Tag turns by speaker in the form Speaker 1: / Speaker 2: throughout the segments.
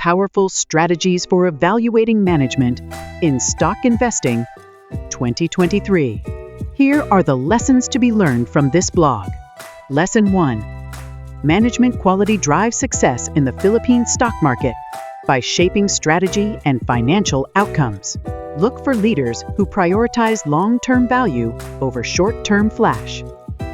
Speaker 1: powerful strategies for evaluating management in stock investing 2023. Here are the lessons to be learned from this blog. Lesson 1. Management quality drives success in the Philippine stock market by shaping strategy and financial outcomes. Look for leaders who prioritize long-term value over short-term flash.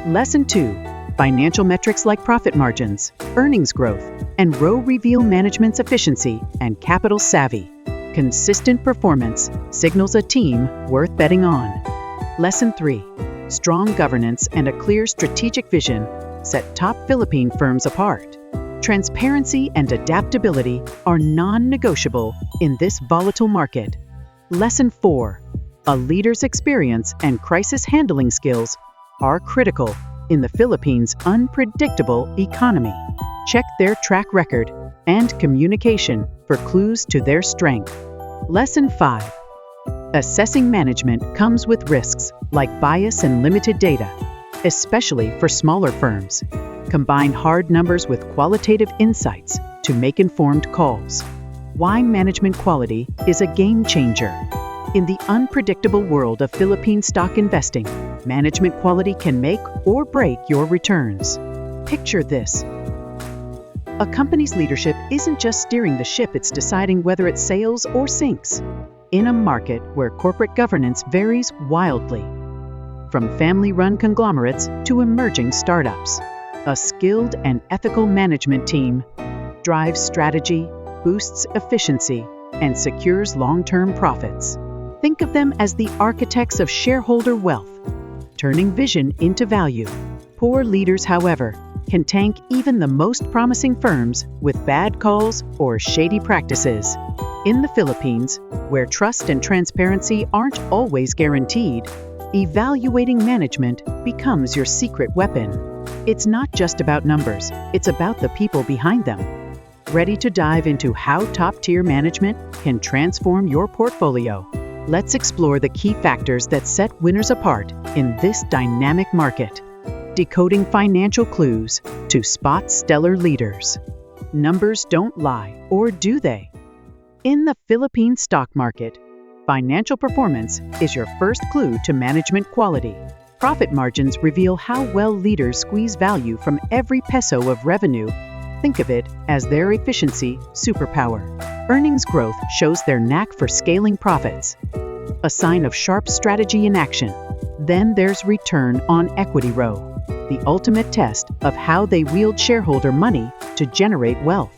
Speaker 1: Lesson 2. Financial metrics like profit margins, earnings growth, and ROE reveal management's efficiency and capital savvy. Consistent performance signals a team worth betting on. Lesson 3. Strong governance and a clear strategic vision set top Philippine firms apart. Transparency and adaptability are non-negotiable in this volatile market. Lesson 4. A leader's experience and crisis handling skills are critical in the Philippines' unpredictable economy. Check their track record and communication for clues to their strength. Lesson 5. Assessing management comes with risks like bias and limited data, especially for smaller firms. Combine hard numbers with qualitative insights to make informed calls. Why management quality is a game changer. In the unpredictable world of Philippine stock investing, management quality can make or break your returns. Picture this. A company's leadership isn't just steering the ship, it's deciding whether it sails or sinks. In a market where corporate governance varies wildly, from family-run conglomerates to emerging startups, a skilled and ethical management team drives strategy, boosts efficiency, and secures long-term profits. Think of them as the architects of shareholder wealth, turning vision into value. Poor leaders, however, can tank even the most promising firms with bad calls or shady practices. In the Philippines, where trust and transparency aren't always guaranteed, evaluating management becomes your secret weapon. It's not just about numbers, it's about the people behind them. Ready to dive into how top-tier management can transform your portfolio? Let's explore the key factors that set winners apart in this dynamic market. Decoding financial clues to spot stellar leaders. Numbers don't lie, or do they? In the Philippine stock market, financial performance is your first clue to management quality. Profit margins reveal how well leaders squeeze value from every peso of revenue. Think of it as their efficiency superpower. Earnings growth shows their knack for scaling profits, a sign of sharp strategy in action. Then there's return on equity ROE, the ultimate test of how they wield shareholder money to generate wealth.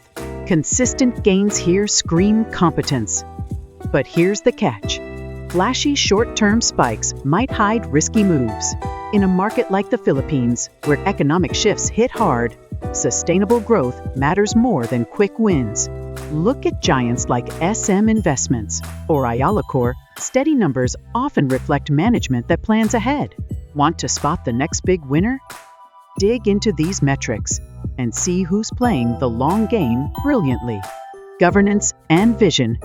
Speaker 1: Consistent gains here scream competence. But here's the catch. Flashy short-term spikes might hide risky moves. In a market like the Philippines, where economic shifts hit hard, sustainable growth matters more than quick wins. Look at giants like SM Investments or Ayala Corp. Steady numbers often reflect management that plans ahead. Want to spot the next big winner? Dig into these metrics and see who's playing the long game brilliantly. Governance and vision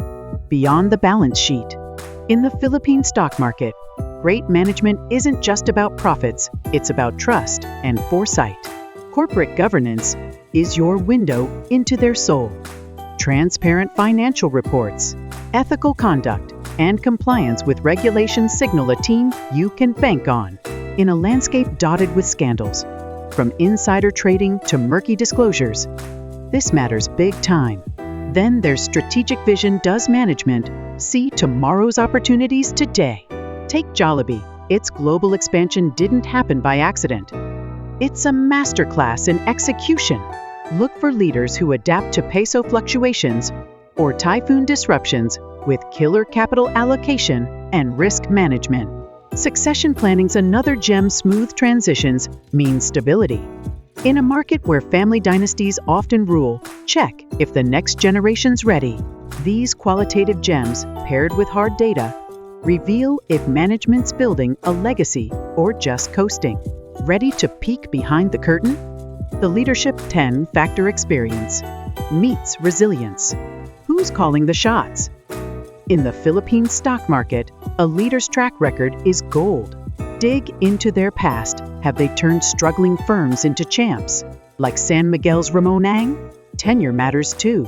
Speaker 1: beyond the balance sheet. In the Philippine stock market, great management isn't just about profits, it's about trust and foresight. Corporate governance is your window into their soul. Transparent financial reports, ethical conduct, and compliance with regulations signal a team you can bank on. In a landscape dotted with scandals, from insider trading to murky disclosures, this matters big time. Then there's strategic vision. Does management see tomorrow's opportunities today? Take Jollibee. Its global expansion didn't happen by accident. It's a masterclass in execution. Look for leaders who adapt to peso fluctuations or typhoon disruptions with killer capital allocation and risk management. Succession planning's another gem. Smooth transitions mean stability. In a market where family dynasties often rule, check if the next generation's ready. These qualitative gems, paired with hard data, reveal if management's building a legacy or just coasting. Ready to peek behind the curtain? The Leadership 10-Factor Experience meets resilience. Who's calling the shots? In the Philippine stock market, a leader's track record is gold. Dig into their past. Have they turned struggling firms into champs? Like San Miguel's Ramon Ang? Tenure matters too.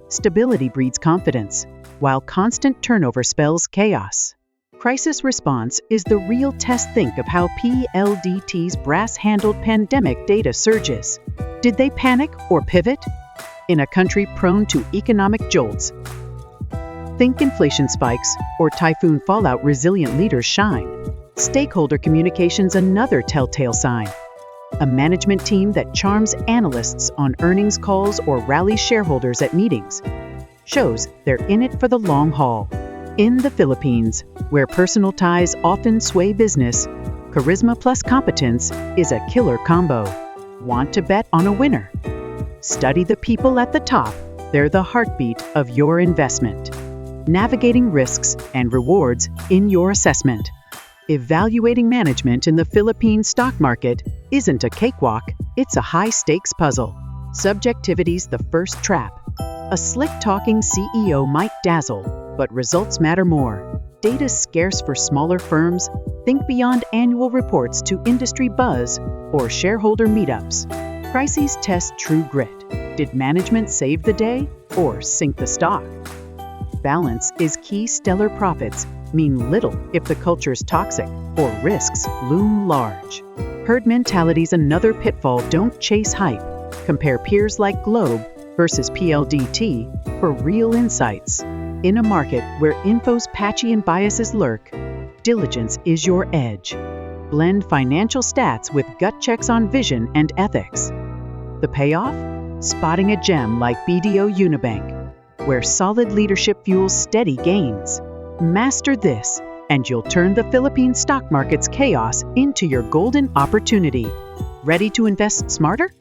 Speaker 1: Stability breeds confidence, while constant turnover spells chaos. Crisis response is the real test. Think of how PLDT's brass-handled pandemic data surges. Did they panic or pivot? In a country prone to economic jolts, think inflation spikes or typhoon fallout, resilient leaders shine. Stakeholder communication's another telltale sign. A management team that charms analysts on earnings calls or rallies shareholders at meetings shows they're in it for the long haul. In the Philippines, where personal ties often sway business, charisma plus competence is a killer combo. Want to bet on a winner? Study the people at the top. They're the heartbeat of your investment. Navigating risks and rewards in your assessment. Evaluating management in the Philippine stock market isn't a cakewalk, it's a high-stakes puzzle. Subjectivity's the first trap. A slick-talking CEO might dazzle, but results matter more. Data's scarce for smaller firms. Think beyond annual reports to industry buzz or shareholder meetups. Crises test true grit. Did management save the day or sink the stock? Balance is key. Stellar profits mean little if the culture's toxic or risks loom large. Herd mentality's another pitfall. Don't chase hype. Compare peers like Globe versus PLDT for real insights. In a market where info's patchy and biases lurk, diligence is your edge. Blend financial stats with gut checks on vision and ethics. The payoff? Spotting a gem like BDO Unibank, where solid leadership fuels steady gains. Master this, and you'll turn the Philippine stock market's chaos into your golden opportunity. Ready to invest smarter?